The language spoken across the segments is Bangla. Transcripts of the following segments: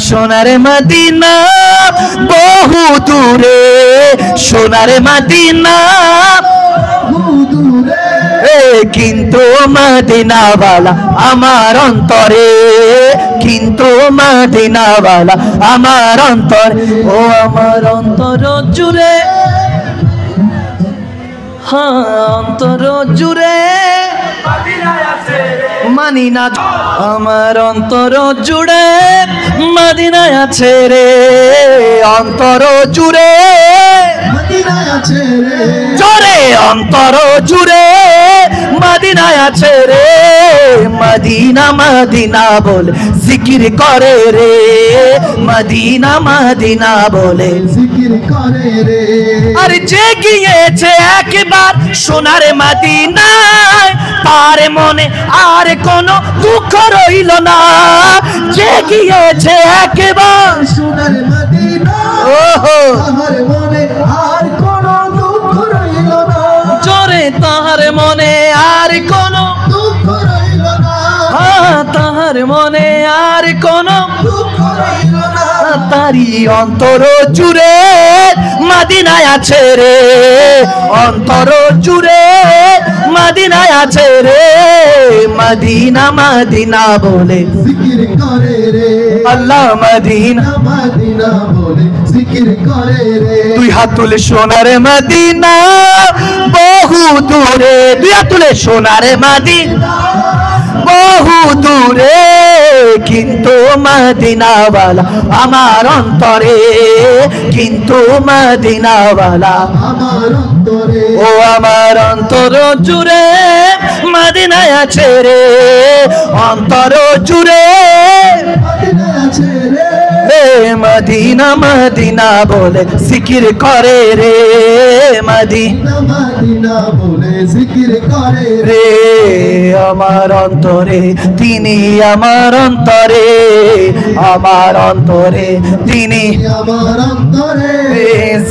সোনার মদিনা বহু দূরে, সোনার মদিনা বহু দূরে, কিন্তু মদিনাওয়ালা আমার অন্তরে, কিন্তু মদিনাওয়ালা আমার অন্তর। ও আমার অন্তর জুড়ে, হ্যাঁ অন্তর জুড়ে মানি না, আমার অন্তর জুড়ে মদিনায় আছে রে, অন্তর জুড়ে মদিনায় আছে রে, জোরে অন্তর জুড়ে মদিনায় আছে রে। মদিনা মদিনা বলে জিকির করে রে, মদিনা মদিনা বলে জিকির করে রে। আর যে গিয়েছে একবার সোনার মদিনায়, তার মনে আর কোনো দুঃখ রইল না। যে গিয়েছে একবার সোনার মদিনায়, ওহো তার মনে আর কোনো দুঃখ রইল না, জোরে তাহার মনে আর কোনো দুঃখ রইল না, তাহার মনে আর কোনো দুঃখ রইল না। তারি অন্তর জুড়ে মদিনায় আছে রে, অন্তর জুড়ে মদিনায় আছে রে। মদিনা মদিনা বলে জিকির করে রে, আল্লাহ মদিনা মদিনা বলে জিকির করে রে। দুই হাত তুলে সোনার মদিনা বহু দূরে, দুই হাত তুলে সোনার মদিনা বহু দূরে, কিন্তু মদিনাওয়ালা আমার অন্তরে, কিন্তু মদিনাওয়ালা আমার অন্তরে। ও আমার অন্তর জুড়ে মদিনায় আছে রে, অন্তর জুড়ে মদিনায় আছে রে। মদিনা মদিনা বলে জিকির করে রে, মদিনা মদিনা বলে জিকির করে রে। আমার অন্তরে তিনি, আমার অন্তরে, আমার অন্তরে তিনি, আমার অন্তরে।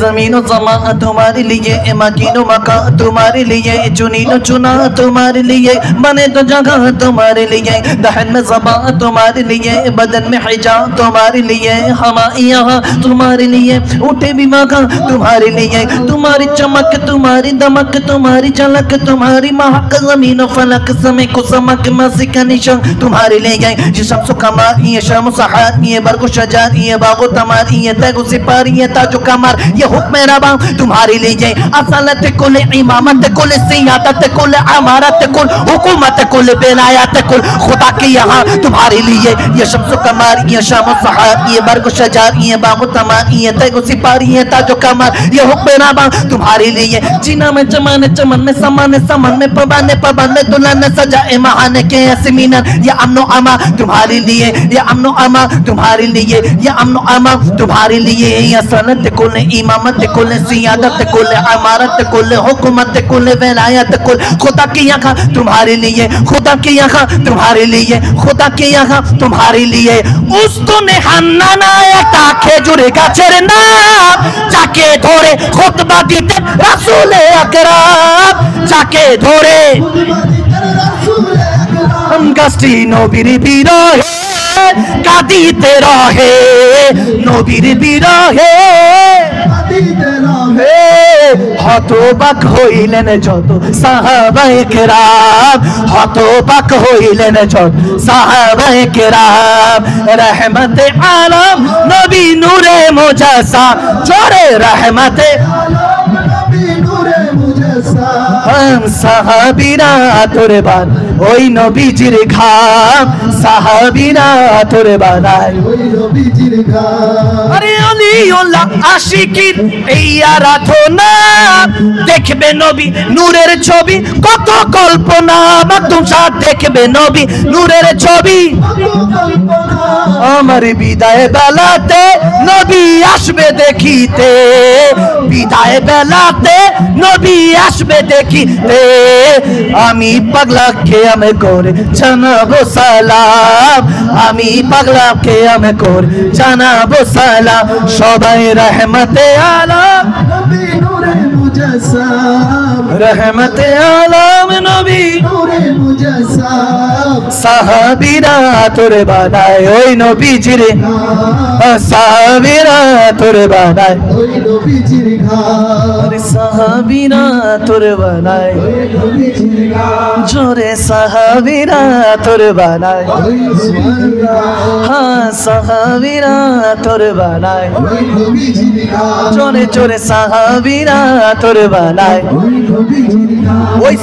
জমিন ও জমা তোমার লিয়ে, মাকিনো মাকা তোমার লিয়ে, চুনিনো চুনা তোমার লিয়ে, बने तो जगह तुम्हारे लिए, दहन में ज़बा तुम्हारे लिए, बदन में हिजा तुम्हारे लिए, हवा यहाँ तुम्हारे लिए, उठे भी मगा तुम्हारे लिए, तुम्हारी चमक तुम्हारी दमक तुम्हारी झलक तुम्हारी महक, ज़मीन और फलक समय को समक मसी का निशान तुम्हारे लिए। ये शम्स कमर, ये शम्स सहार, ये बरगो शजार, ये बागो तमार, ये तैगो सिपार, ये ताजो कमर, ये हुक्म रबा तुम्हारे लिए। असलत कुल इमामत कुल सियादत कुल अमारत कुल हुकूमत कुल विलायत कुल खुदा के यहाँ तुम्हारे लिए। ये शम्स कमर, ये शम्स सहार, ये बरगो शजार, ये बागो तमार, ये तैगो सिपार, ये ताजो कमर, ये हुक्म रबा तुम्हारे लिए। जीना में चमन चमन में समान समन में पवन पवन में दुल्हन सजाए महान के ऐसे मीनन, ये अमनो अमा तुम्हारे लिए, ये अमनो अमा तुम्हारे लिए, ये अमनो अमा तुम्हारे लिए। ये सनत कुल इमामत कुल सियादत कुल अमारत कुल हुकूमत कुल विलायत कुल खुदा के यहाँ तुम्हारे लिए, खुदा के यहाँ तुम्हारे लिए, खुदा के यहाँ तुम्हारे लिए। उस्तुने हान्नाना একটা খেজুরে গাছের নাম, যাকে ধরে খুতবা দিতেন রাসূলে আকরাম, যাকে ধরে গাছটি নবীর বিরহে কাঁদিতে রহে, নবীর বিরহে কাঁদিতে রহে। হতবাক হইলেন যত সাহাবায়ে কেরাম, হতবাক হইলেন যত সাহাবায়ে কেরাম। রহমতে আলম নবী নূরে মুজাসসাম, জোরে রহমতে সাহাবীরা তোরে বান ওই নবীজির ঘাম, সাহাবীরা তোরে বানায় ওই নবীজির ঘাম। আরে আলিউল্লাহ আশিকির এই আরাধনা, দেখবে নবী নূরের ছবি কত কল্পনা, মাকদুম শাহ দেখবে নবী নূরের ছবি আমার বিদায় বেলাতে নবী আসবে দেখিতে, বিদায় বেলাতে নবী আসবে দেখিতে। আমি পাগলাকে আমি করে জানাবো সালাম, আমি পাগলাকে আমি করে জানাবো সালাম। সবাই রহমতে আলম নবী নূরে मुजस्सम रहमते आलम नबी नूरे मुजस्सम साहाबीरा तोरे बानाए ओई नबीजिर साहाबीरा तोरे बानाए ओई नबीजिर घाट साहाबीरा तोरे बानाए ओई नबीजिर घाट जोरे साहाबीरा तोरे बानाए ओई नबीजिर घाट हाँ साहाबीरा तोरे बानाए ओई नबीजिर घाट जोरे जोरे साहाबीरा तोरे बानाए ओई नबीजिर घाट ওই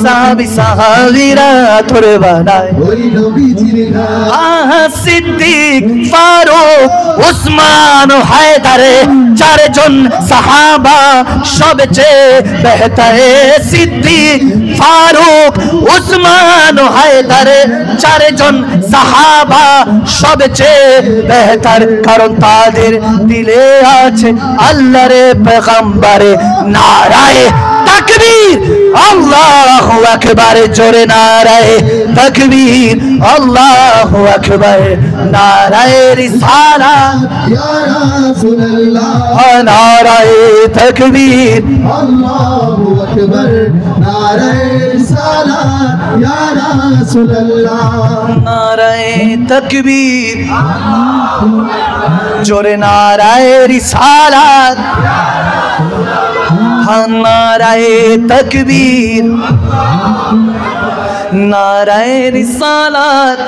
সাহাবীরা তোরে বানায় ওই নবীজির ঘাট আহা সিদ্দিক ফারুক উসমান ও হায়দারে চারজন সাহাবা সবচেয়ে বেহতরে সিদ্দিক ফারুক উসমান ও হায়দারে চারজন সাহাবা সবচেয়ে বেহতর কারণ তাদের দিলে আছে আল্লাহর পেগম্বরে নারায়ে তাকবীর আল্লাহু আকবার জোরে নারায়ে তাকবীর আল্লাহু আকবার নারায়ে রিসালাত ইয়া রাসূলুল্লাহ নারায়ে তাকবীর আল্লাহু আকবার নারায়ে রিসালাত ইয়া রাসূলুল্লাহ নারায়ে তাকবীর জোরে নারায়ে রিসালাত नाराए तकबीर नाराए रिसालत